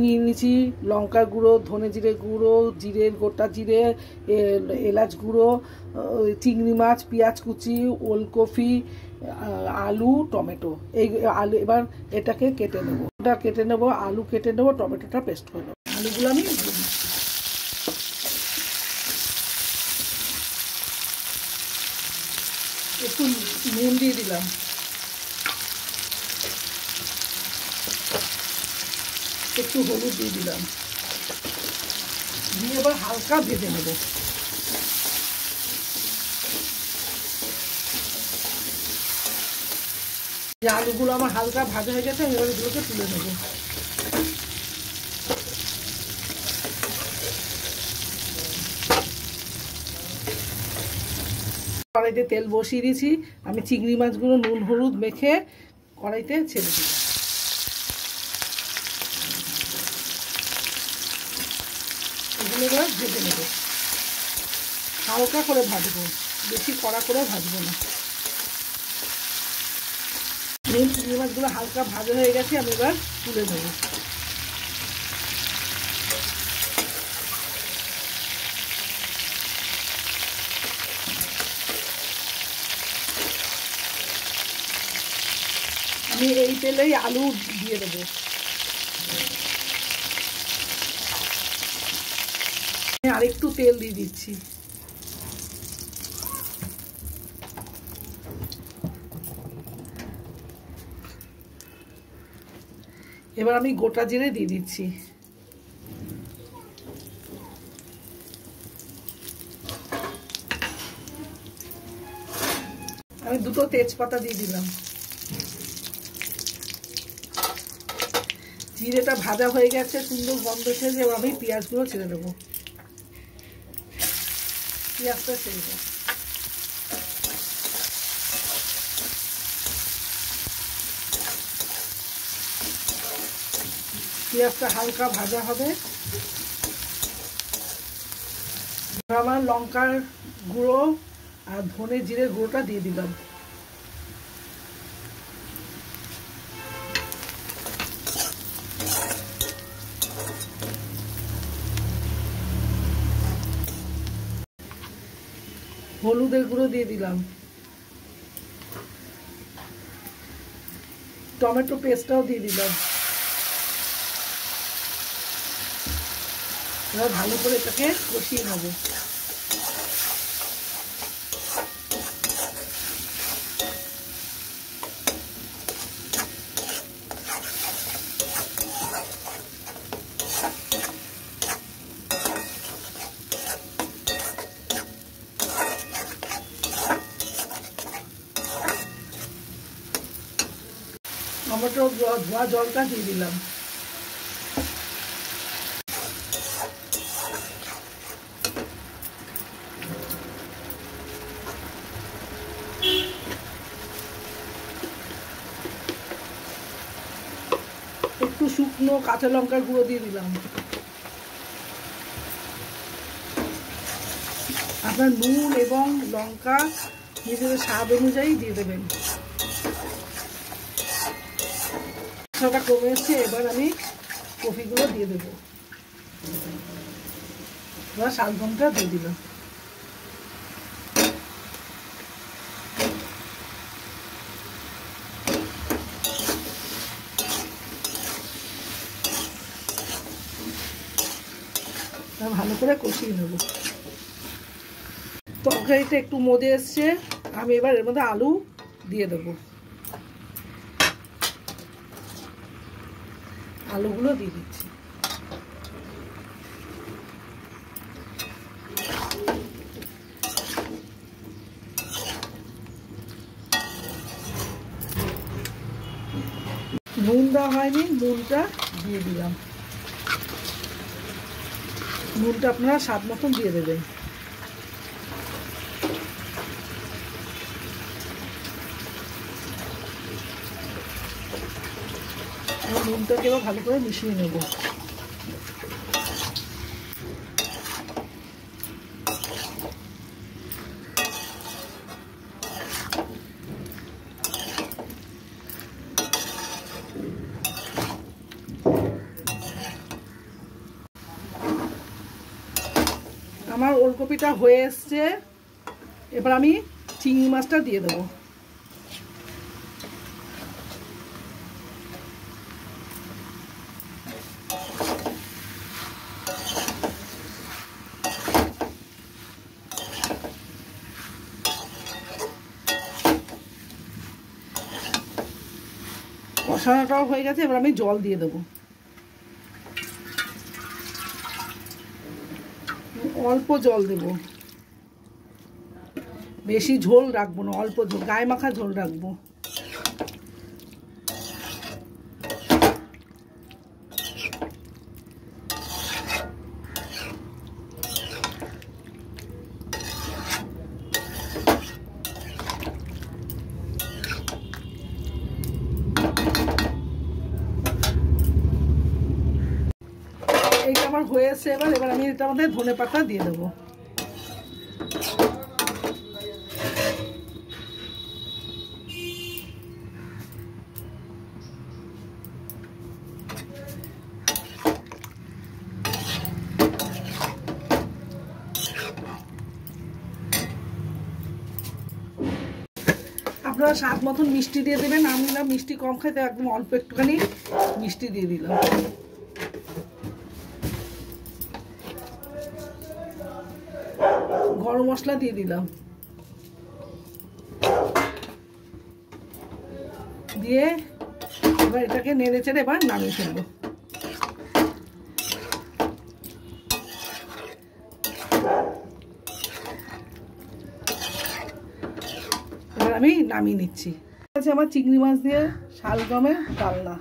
নিয়ে নিয়েছি লঙ্কার গুঁড়ো, ধনে জিরে গুঁড়ো, জিরের গোটা জিরে, এলাচ গুঁড়ো, চিংড়ি মাছ, পেঁয়াজ কুচি, ওলকপি, আলু, টমেটো। এই আলু এবার এটাকে কেটে নেবো, আলু কেটে নেবো, টমেটোটা পেস্ট করে নেবো। আলুগুলো আমি একটু নুন দিয়ে দিলাম, একটু হলুদ দিয়ে দিলাম, দিয়ে এবার হালকা ভেজে নেব। যে আলুগুলো আমার হালকা ভাজা হয়ে গেছে, এবার এগুলোকে তুলে নেব। কড়াইতে তেল বসিয়ে দিয়েছি, আমি চিংড়ি মাছগুলো নুন হলুদ মেখে কড়াইতে ছেড়ে দিই। এগুলো এবার ভেজে নেব, হালকা করে ভাজবো, বেশি কড়া করে ভাজবো না। চিংড়ি মাছগুলো হালকা ভাজা হয়ে গেছে, আমি এবার তুলে নেব। আমি এই তেলেই আলু দিয়ে দেবো। আরেকটু তেল দিয়ে দিচ্ছি। এবার আমি গোটা জিরে দিয়ে দিচ্ছি। আমি দুটো তেজপাতা দিয়ে দিলাম। জিরেটা ভাজা হয়ে গেছে, সুন্দর গন্ধ এসেছে, এবার আমি পেঁয়াজগুলো ছেড়ে দেবো। পেঁয়াজটা ছেড়ে দেবো। পেঁয়াজটা হালকা ভাজা হবে। আমার লঙ্কার গুঁড়ো আর ধনে জিরে গুঁড়োটা দিয়ে দিলাম। হলুদের গুঁড়ো দিয়ে দিলাম। টমেটো পেস্টটাও দিয়ে দিলাম। এবার ভালো করে এটাকে কষিয়ে নেব। টমেটো ধোয়া জলটা দিয়ে দিলাম। একটু শুকনো কাঁচা লঙ্কার গুঁড়ো দিয়ে দিলাম। আপনার নুন এবং লঙ্কা নিজেদের স্বাদ অনুযায়ী দিয়ে দেবেন। মশলাটা কমে এসছে, এবার আমি কপিগুলো দিয়ে দেবো। এবার শালগমটা দিয়ে দিলাম। ভালো করে কষিয়ে নেব। তরকারিটা একটু মজে এসছে, আমি এবার এর মধ্যে আলু দিয়ে দেবো। আলুগুলো দিয়ে দিচ্ছি। নুন দেওয়া হয়নি, নুনটা দিয়ে দিলাম। নুনটা আপনারা স্বাদ মতন দিয়ে দেবেন। নুনটাকে এবার ভালো করে মিশিয়ে নেব। আমার ওলকপিটা হয়ে এসছে, এবার আমি চিংড়ি মাছটা দিয়ে দেবো। কষানোটাও হয়ে গেছে, এবার আমি জল দিয়ে দেবো। অল্প জল দেব, বেশি ঝোল রাখবো না, অল্প ঝোল, গায়ে মাখা ঝোল রাখবো। এইটা আমার হয়েছে, এবার আমি এটার মধ্যে ধনেপাতা দিয়ে দেবো। আপনারা স্বাদ মতন মিষ্টি দিয়ে দেবেন, আমি না মিষ্টি কম খাই, তো একদম অল্প একটুখানি মিষ্টি দিয়ে দিলাম। গরম মশলা দিয়ে দিলাম, দিয়ে এবার এটাকে নেড়ে চেড়ে এবার নামিয়ে ফেলবো। এবার আমি নামিয়ে নিচ্ছি। আমার চিংড়ি মাছ দিয়ে শালগমের ডালনা।